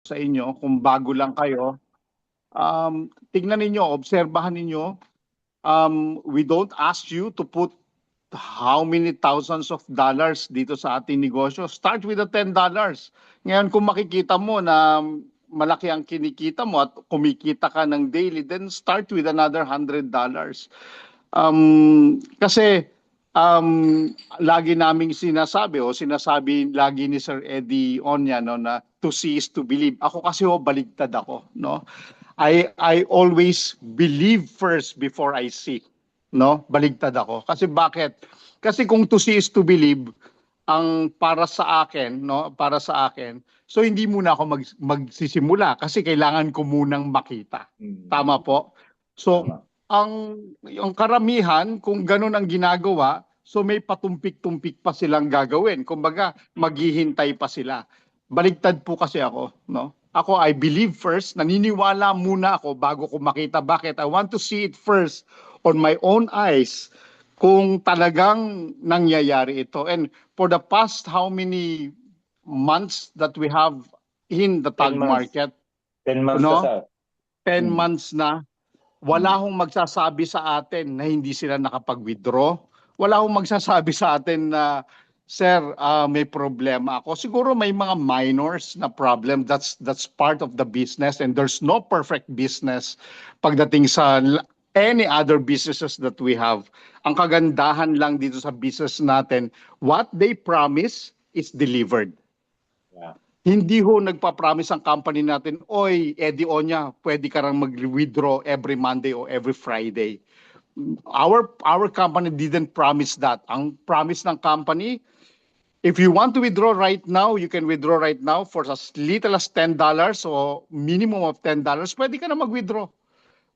sa inyo kung bago lang kayo. Tingnan ninyo, obserbahan ninyo. We don't ask you to put how many thousands of dollars dito sa ating negosyo. Start with the $10. Ngayon, kung makikita mo na malaki ang kinikita mo at kumikita ka ng daily, then start with another $100. Kasi lagi naming sinasabi o sinasabi lagi ni Sir Eddie Onya, no, na to see is to believe. Ako kasi baligtad ako, no. I always believe first before I see, no? Baligtad ako. Kasi bakit? Kasi kung to see is to believe, ang para sa akin, no, para sa akin, so hindi muna ako magsisimula kasi kailangan ko munang makita. Tama po? So ang karamihan kung ganun ang ginagawa, so may patumpik-tumpik pa silang gagawin. Kumbaga, maghihintay pa sila. Baligtad po kasi ako, no? Ako, I believe first, naniniwala muna ako bago ko makita. Bakit? I want to see it first on my own eyes kung talagang nangyayari ito. And for the past how many months that we have in the tag market, 10 months no? na, sir. 10 months na, wala hong magsasabi sa atin na hindi sila nakapag-withdraw. Wala hong magsasabi sa atin na, sir, may problema ako. Siguro may mga minors na problem. That's part of the business, and there's no perfect business pagdating sa any other businesses that we have. Ang kagandahan lang dito sa business natin, what they promise is delivered. Yeah. Hindi ho nagpa-promise ang company natin, oy, Eddie Onya, pwede ka lang mag-withdraw every Monday or every Friday. Our company didn't promise that. Ang promise ng company, if you want to withdraw right now, you can withdraw right now for as little as $10 o minimum of $10, pwede ka na mag-withdraw.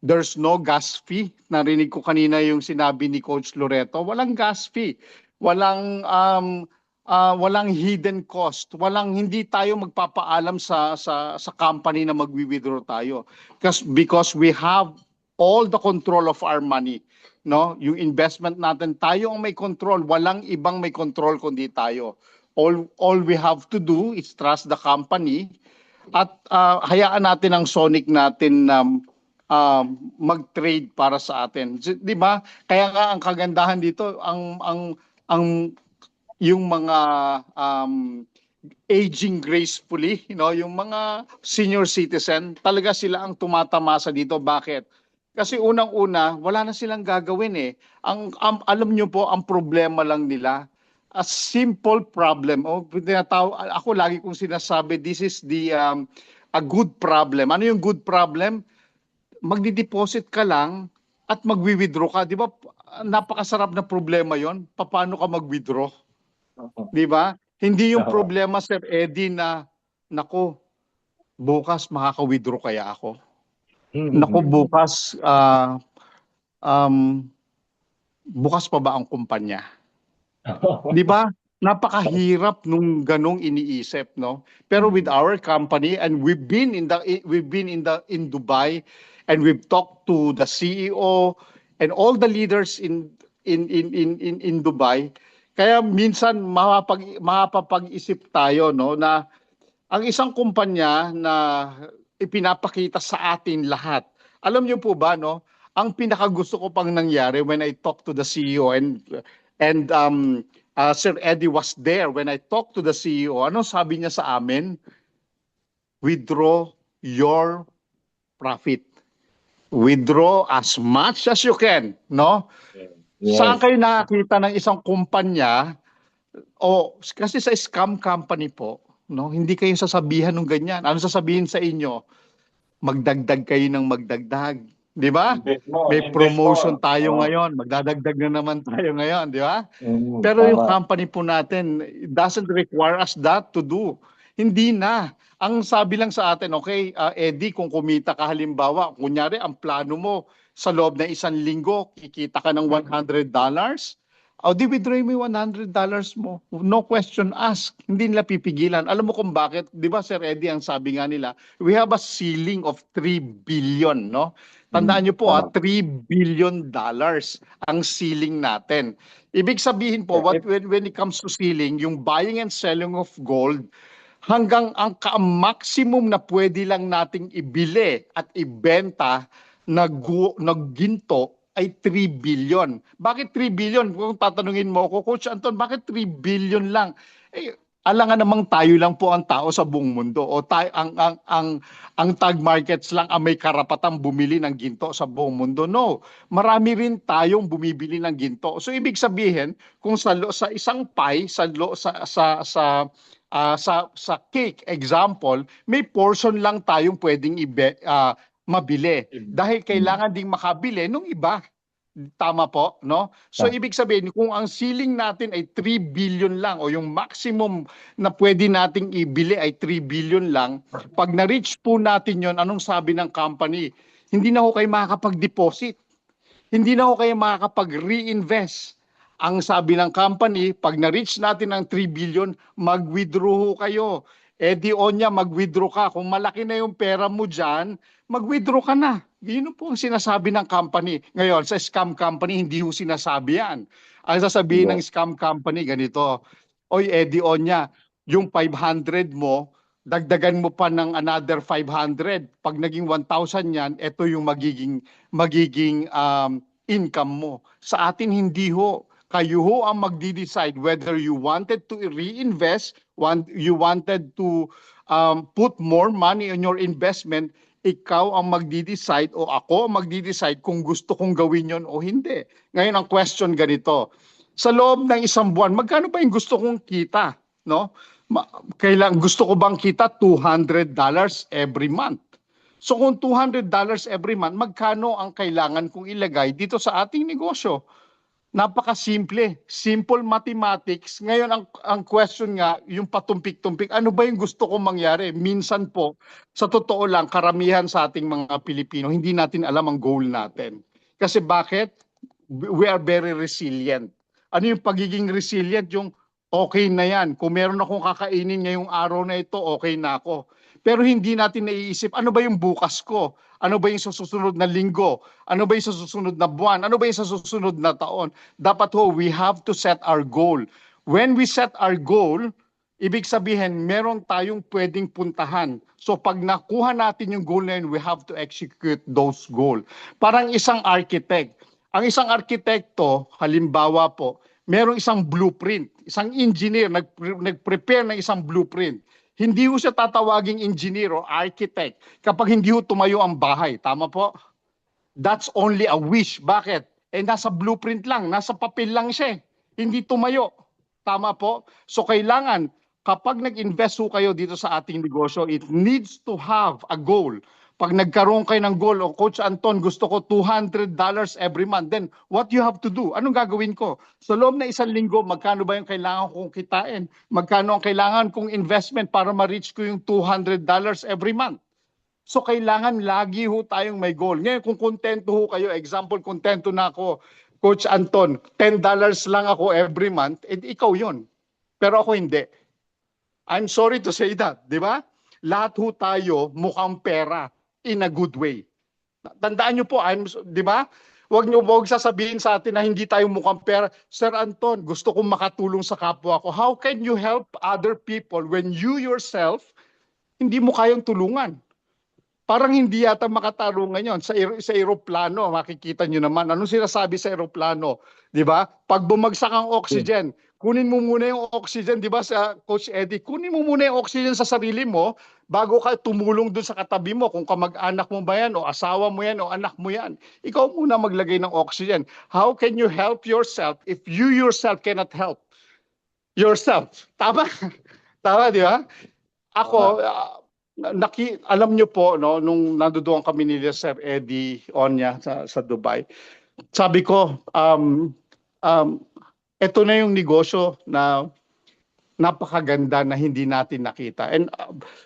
There's no gas fee. Narinig ko kanina yung sinabi ni Coach Loreto, walang gas fee. Walang hidden cost. Hindi tayo magpapaalam sa company na magwi-withdraw tayo. Because we have all the control of our money. No, yung investment natin, tayo ang may control. Walang ibang may control kundi tayo. All we have to do is trust the company at hayaan natin ang Sonic natin mag-trade para sa atin. 'Di ba? Kaya nga ang kagandahan dito, ang yung mga aging gracefully, yung mga senior citizen, talaga sila ang tumatamasa dito. Bakit? Kasi unang-una, wala na silang gagawin eh. Alam nyo po, ang problema lang nila, a simple problem. Ako lagi kong sinasabi, this is a good problem. Ano yung good problem? Magdi-deposit ka lang at magwi-withdraw ka. Di ba? Napakasarap na problema yon. Paano ka mag-withdraw? Di ba? Hindi yung problema, Sir Eddie, na, nako, bukas makaka-withdraw kaya ako? Nako, bukas, bukas pa ba ang kumpanya? Di ba? Napakahirap nung ganong iniisip, no? Pero with our company, and we've been in Dubai, and we've talked to the CEO and all the leaders in Dubai. Kaya minsan mapapag-isip tayo, no, na ang isang kumpanya na ipinapakita sa atin lahat. Alam niyo po ba, no? Ang pinakagusto ko pang nangyari when I talked to the CEO and Sir Eddie was there when I talked to the CEO. Ano sabi niya sa amin? Withdraw your profit. Withdraw as much as you can, no? Yes. Saan kayo nakakita ng isang kumpanya kasi sa scam company po, no? Hindi kayo sasabihan ng ganyan. Ano sasabihin sa inyo? Magdagdag kayo ng magdagdag. Di ba? May promotion tayo ngayon. Magdadagdag na naman tayo ngayon. Di ba? Pero yung company po natin, it doesn't require us that to do. Hindi na. Ang sabi lang sa atin, okay, Eddie, kung kumita ka halimbawa, kunyari, ang plano mo, sa loob ng 1 linggo, kikita ka ng $100, di withdraw mo yung $100 mo. No question asked. Hindi nila pipigilan. Alam mo kung bakit? Di ba, Sir Eddie, ang sabi nga nila, we have a ceiling of 3 billion, no? Tandaan nyo po, $3 billion ang ceiling natin. Ibig sabihin po, when it comes to ceiling, yung buying and selling of gold, hanggang ang maximum na pwede lang nating ibili at ibenta na ginto ay 3 billion. Bakit 3 billion? Kung tatanungin mo ako, Coach Anton, bakit 3 billion lang? Eh, alangan namang tayo lang po ang tao sa buong mundo o tayo ang tag markets lang ang may karapatang bumili ng ginto sa buong mundo. No, marami rin tayong bumibili ng ginto. So ibig sabihin, kung sa isang pie sa cake example, may portion lang tayong pwedeng mabili dahil kailangan ding makabili nung iba. Tama po, no? So ibig sabihin, kung ang ceiling natin ay 3 billion lang o yung maximum na pwede nating ibili ay 3 billion lang, pag na-reach po natin yon, anong sabi ng company? Hindi na ho kayo makakapag-deposit. Hindi na ho kayo makakapag-reinvest. Ang sabi ng company, pag na-reach natin ang 3 billion, mag-withdraw ho kayo. Eh di Onya, mag-withdraw ka. Kung malaki na yung pera mo dyan, mag-withdraw ka na. Yun po ang sinasabi ng company. Ngayon, sa scam company, hindi ho sinasabi yan. Ang sasabihin ng scam company, ganito, Oy, Eddie Onya, yung 500 mo, dagdagan mo pa ng another 500. Pag naging 1,000 yan, ito yung magiging income mo. Sa atin, hindi ho. Kayo ho ang magdi-decide whether you wanted to reinvest, you wanted to put more money on your investment, ikaw ang magdi-decide o ako ang magdi-decide kung gusto kong gawin yon o hindi. Ngayon ang question ganito, sa loob ng isang buwan, magkano ba yung gusto kong kita? No? Gusto ko bang kita $200 every month? So kung $200 every month, magkano ang kailangan kong ilagay dito sa ating negosyo? Napakasimple, simple mathematics. Ngayon ang question nga, yung patumpik-tumpik, ano ba yung gusto kong mangyari? Minsan po, sa totoo lang, karamihan sa ating mga Pilipino, hindi natin alam ang goal natin. Kasi bakit? We are very resilient. Ano yung pagiging resilient? Yung okay na yan. Kung meron akong kakainin ngayong araw na ito, okay na ako. Pero hindi natin naiisip, ano ba yung bukas ko? Ano ba yung sa susunod na linggo? Ano ba yung sa susunod na buwan? Ano ba yung sa susunod na taon? Dapat ho, we have to set our goal. When we set our goal, ibig sabihin, meron tayong pwedeng puntahan. So pag nakuha natin yung goal na yun, we have to execute those goal. Parang isang architect. Ang isang arkitekto, halimbawa po, merong isang blueprint. Isang engineer, nag-prepare ng isang blueprint. Hindi ho siya tatawaging engineer o architect kapag hindi ho tumayo ang bahay. Tama po? That's only a wish. Bakit? Eh nasa blueprint lang, nasa papel lang siya. Hindi tumayo. Tama po? So kailangan, kapag nag-invest ho kayo dito sa ating negosyo, it needs to have a goal. Pag nagkaroon kayo ng goal, o Coach Anton, gusto ko $200 every month, then what you have to do? Anong gagawin ko? Sa loob na isang linggo, magkano ba yung kailangan kong kitain? Magkano ang kailangan kong investment para ma-reach ko yung $200 every month? So kailangan lagi ho tayong may goal. Ngayon, kung kontento ho kayo, example, kontento na ako, Coach Anton, $10 lang ako every month, edi ikaw yon. Pero ako hindi. I'm sorry to say that, di ba? Lahat ho tayo mukhang pera in a good way. Tandaan nyo po, di ba? Huwag sasabihin sa atin na hindi tayo mukhang pera. Sir Anton, gusto kong makatulong sa kapwa ko. How can you help other people when you yourself hindi mo kayang tulungan? Parang hindi yata makatarungan yon sa eroplano. Makikita nyo naman anong sinasabi sa eroplano, di ba? Pag bumagsak ang oxygen, kunin mo muna yung oxygen, di ba, sa Coach Eddie? Kunin mo muna yung oxygen sa sarili mo bago ka tumulong dun sa katabi mo. Kung kamag-anak mo ba yan, o asawa mo yan, o anak mo yan. Ikaw muna maglagay ng oxygen. How can you help yourself if you yourself cannot help yourself? Tama? Tama, di ba? Ako, alam nyo po, no, nung nandoon kami ni Sir Eddie Onya sa Dubai, sabi ko, ito na yung negosyo na napakaganda na hindi natin nakita. And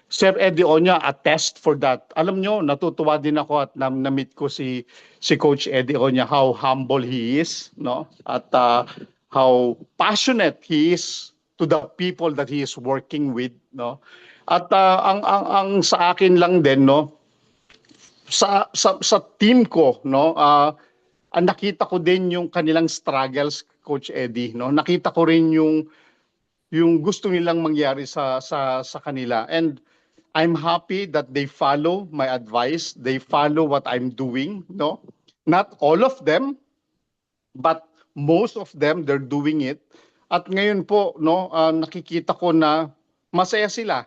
Sir Eddie Onya, attest for that. Alam nyo, natutuwa din ako at na-meet ko si Coach Eddie Onya, how humble he is, no? At how passionate he is to the people that he is working with, no? At ang sa akin lang din, no, sa team ko, no, nakita ko din yung kanilang struggles, Coach Eddie, no. Nakita ko rin yung yung gusto nilang mangyari sa kanila. And I'm happy that they follow my advice, they follow what I'm doing, no? Not all of them, but most of them, they're doing it. At ngayon po, no, nakikita ko na masaya sila.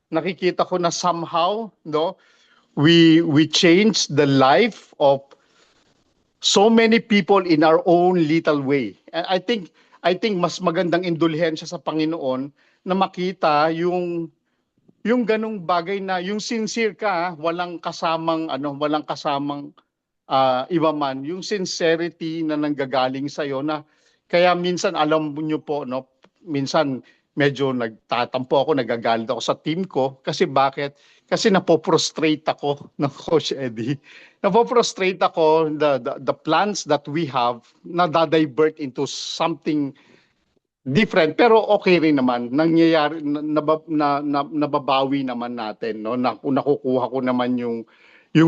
Nakikita ko na somehow, no, we change the life of so many people in our own little way. And I think mas magandang indulhensya sa Panginoon na makita yung ganong bagay na yung sincere ka, walang kasamang iba man, yung sincerity na nanggagaling sa iyo na kaya minsan alam niyo po, no, minsan medyo nagtatampo ako, nagagalit ako sa team ko kasi bakit? Kasi napoprostrate ako ng Coach Eddie. Napoprostrate ako the plans that we have na divert into something different, pero okay rin naman, nangyayari, nababawi naman natin, no, nakukuha ko naman yung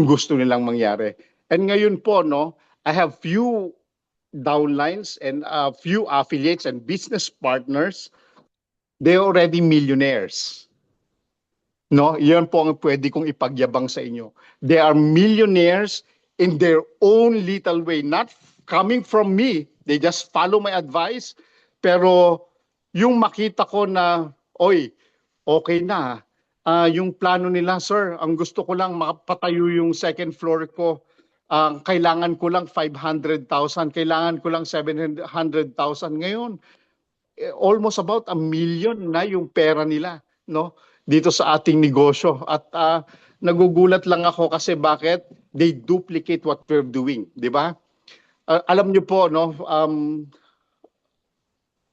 gusto nilang mangyari. And ngayon po, no, I have few downlines and few affiliates and business partners. They're already millionaires. No, yan po ang pwede kong ipagyabang sa inyo. They are millionaires in their own little way, not coming from me. They just follow my advice. Pero yung makita ko na, oy, okay na. Yung plano nila, sir, ang gusto ko lang makapatayo yung second floor ko. Kailangan ko lang 500,000, kailangan ko lang 700,000. Ngayon, almost about 1 million na yung pera nila, no, dito sa ating negosyo. At nagugulat lang ako kasi bakit they duplicate what we're doing, di ba? Alam niyo po, no,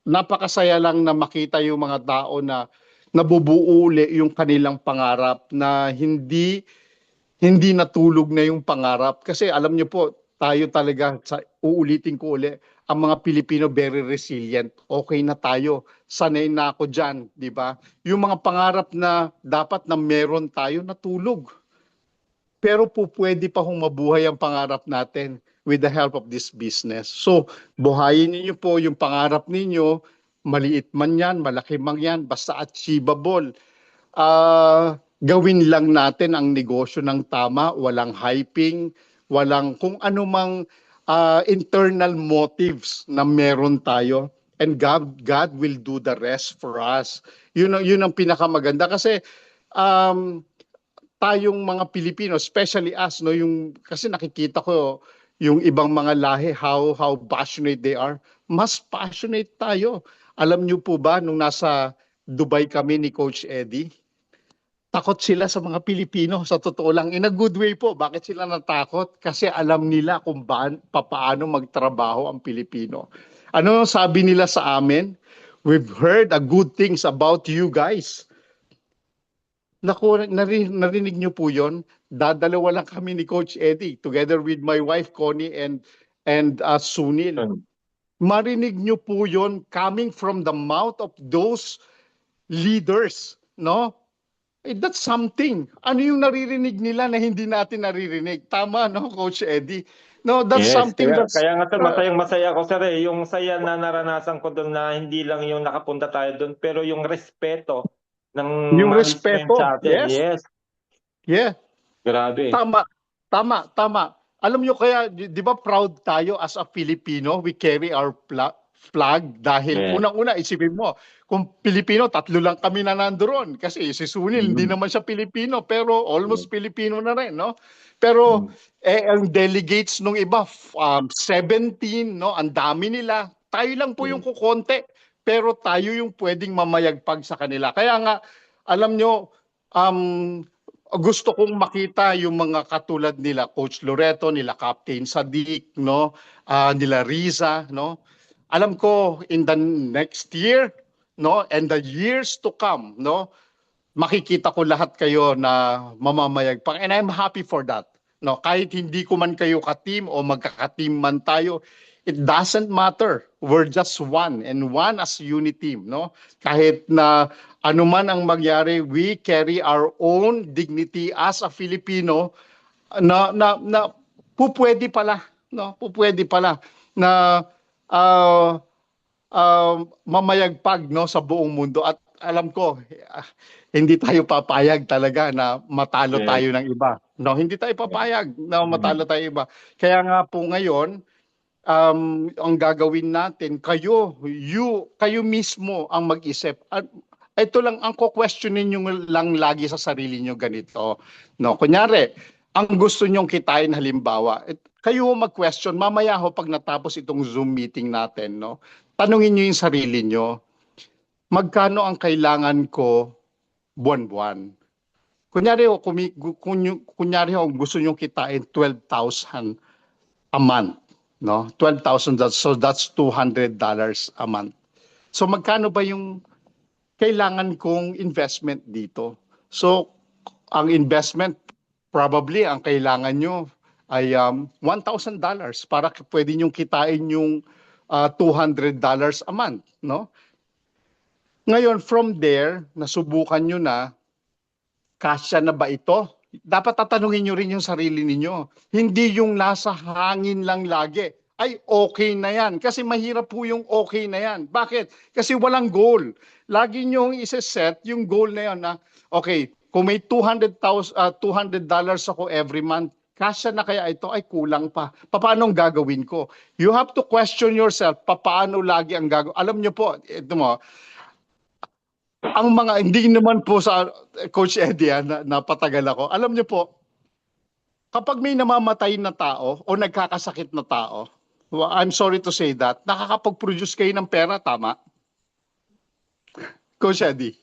napakasaya lang na makita yung mga tao na nabubuo uli yung kanilang pangarap, na hindi natulog na yung pangarap. Kasi alam niyo po, tayo talaga, uulitin ko uli, ang mga Pilipino very resilient. Okay na tayo. Sanay na ako dyan, di ba? Yung mga pangarap na dapat na meron tayo, natulog. Pero po pwede pa hong mabuhay ang pangarap natin with the help of this business. So, buhayin niyo po yung pangarap ninyo, maliit man yan, malaki man yan, basta achievable. Gawin lang natin ang negosyo ng tama, walang hyping, walang kung ano mang internal motives na meron tayo. And God will do the rest for us. Yun ang pinakamaganda kasi tayong mga Pilipino, especially us, no, yung kasi nakikita ko yung ibang mga lahi, how passionate they are. Mas passionate tayo. Alam niyo po ba, nung nasa Dubai kami ni Coach Eddie, takot sila sa mga Pilipino, sa totoo lang. In a good way po. Bakit sila natakot? Kasi alam nila kung paano magtrabaho ang Pilipino. Ano sabi nila sa amin? We've heard good things about you guys. Naku, narinig niyo po yon. Dadalawa lang kami ni Coach Eddie together with my wife Connie and Sunil. Marinig niyo po yon coming from the mouth of those leaders, no? That's something. Ano yung naririnig nila na hindi natin naririnig? Tama, no, Coach Eddie? No, that's something that's... Kaya nga sir, masayang-masaya ako sir eh. Yung saya na naranasan ko doon na hindi lang yung nakapunta tayo doon, pero yung respeto ng Yung management respeto, sa atin. yes. Yeah. Grabe. Tama. Alam nyo kaya, di ba proud tayo as a Filipino? We carry our flag dahil unang-una isipin mo, kung Pilipino, 3 lang kami na nandoon. Kasi si Sunil, hindi naman siya Pilipino, pero almost Pilipino na rin, no? Pero ang delegates nung iba, 17, no? Ang dami nila. Tayo lang po yung kukonte, pero tayo yung pwedeng mamayagpag sa kanila. Kaya nga, alam nyo, gusto kong makita yung mga katulad nila Coach Loreto, nila Captain Sadiq, no? Nila Riza, no? Alam ko in the next year, no, and the years to come, no, makikita ko lahat kayo na mamamayagpag, and I'm happy for that. No, kahit hindi ko man kayo ka-team o magkaka-team man tayo, it doesn't matter. We're just one, and one as unit team, no? Kahit na ano man ang magyari, we carry our own dignity as a Filipino na pupwede pala, no? Pupwede pala na mamayagpag, no, sa buong mundo, at alam ko hindi tayo papayag talaga na matalo Yes. tayo ng iba. No, hindi tayo papayag na matalo Mm. tayo iba. Kaya nga po ngayon, ang gagawin natin, kayo mismo ang mag-isip. At ito lang, ang questionin nyo lang lagi sa sarili nyo ganito. No, kunyari, ang gusto nyong kitain halimbawa, kayo mag-question, mamaya ho pag natapos itong Zoom meeting natin, no, tanungin nyo yung sarili nyo, magkano ang kailangan ko buwan-buwan? Kunyari ho, kunyari ho, gusto nyong kitain 12,000 a month, no? 12,000, that's $200 a month. So magkano ba yung kailangan kong investment dito? So ang investment, probably ang kailangan nyo ay $1,000 para pwede nyo kitain yung $200 a month, no? Ngayon, from there, nasubukan nyo na, kasya na ba ito? Dapat tatanungin nyo rin yung sarili ninyo. Hindi yung nasa hangin lang lagi. Ay, okay na yan. Kasi mahirap po yung okay na yan. Bakit? Kasi walang goal. Lagi nyo isa-set yung goal na yan na, okay, kung may $200 ako every month, kasya na kaya ito? Ay, kulang pa. Paano ang gagawin ko? You have to question yourself, paano lagi ang gagawin? Alam nyo po, ito mo, ang mga, hindi naman po sa Coach Eddie napatagal ako. Alam niyo po, kapag may namamatay na tao o nagkakasakit na tao, I'm sorry to say that, nakakapag-produce kayo ng pera, tama? Coach Eddie,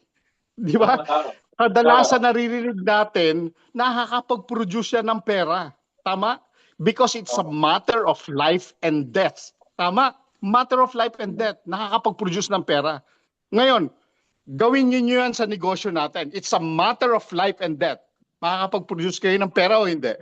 di ba? Tama. Kadalasan naririnig natin, nakakapag-produce yan ng pera. Tama? Because it's a matter of life and death. Tama? Matter of life and death. Nakakapag-produce ng pera. Ngayon, gawin niyo yan sa negosyo natin. It's a matter of life and death. Makakapag-produce kayo ng pera o hindi?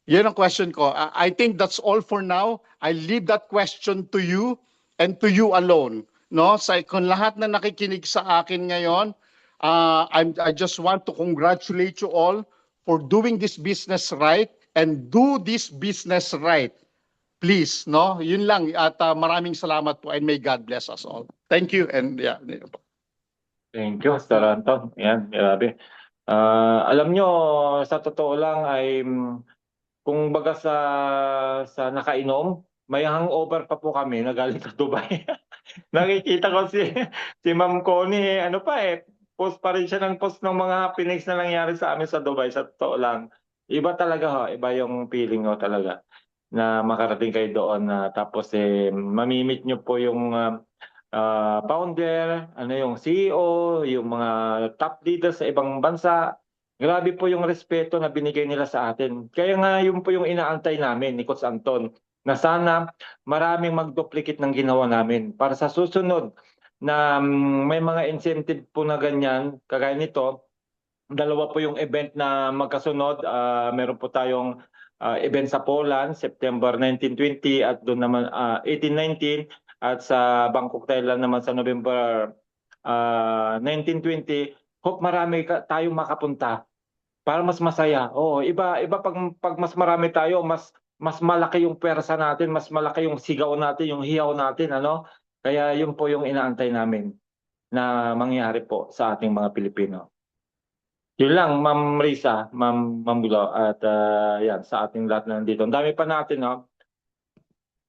Yan ang question ko. I think that's all for now. I leave that question to you and to you alone. No, sa kung lahat na nakikinig sa akin ngayon, I just want to congratulate you all for doing this business right and do this business right. Please, no? Yun lang at maraming salamat po and may God bless us all. Thank you and yeah. Thank you, Sir Anton. Yan, grabe. Alam nyo, sa totoo lang ay kung baga sa nakainom, may hangover pa po kami na galing sa Dubai. Nakikita ko si Ma'am Connie, ano pa post pa rin siya ng post ng mga happenings na nangyari sa amin sa Dubai, sa totoo lang. Iba talaga ho, iba yung feeling ho talaga na makarating kayo doon na tapos mamimit nyo po yung founder, ano yung CEO, yung mga top leaders sa ibang bansa. Grabe po yung respeto na binigay nila sa atin. Kaya nga yun po yung inaantay namin ni Coach Anton na sana maraming mag-duplicate ng ginawa namin para sa susunod na may mga incentive po na ganyan, kagaya nito, dalawa po yung event na magkasunod. Meron po tayong event sa Poland, September 19-20 at doon naman 18-19 at sa Bangkok, Thailand naman sa November 19-20. Hope marami tayong makapunta para mas masaya. Oo, iba pag mas marami tayo, mas malaki yung pwersa natin, mas malaki yung sigaw natin, yung hiyaw natin, ano? Kaya yun po yung inaantay namin na mangyari po sa ating mga Pilipino. Yun lang, Ma'am Risa, Ma'am Bulo, at yan, sa ating lahat na nandito. Ang dami pa natin, no?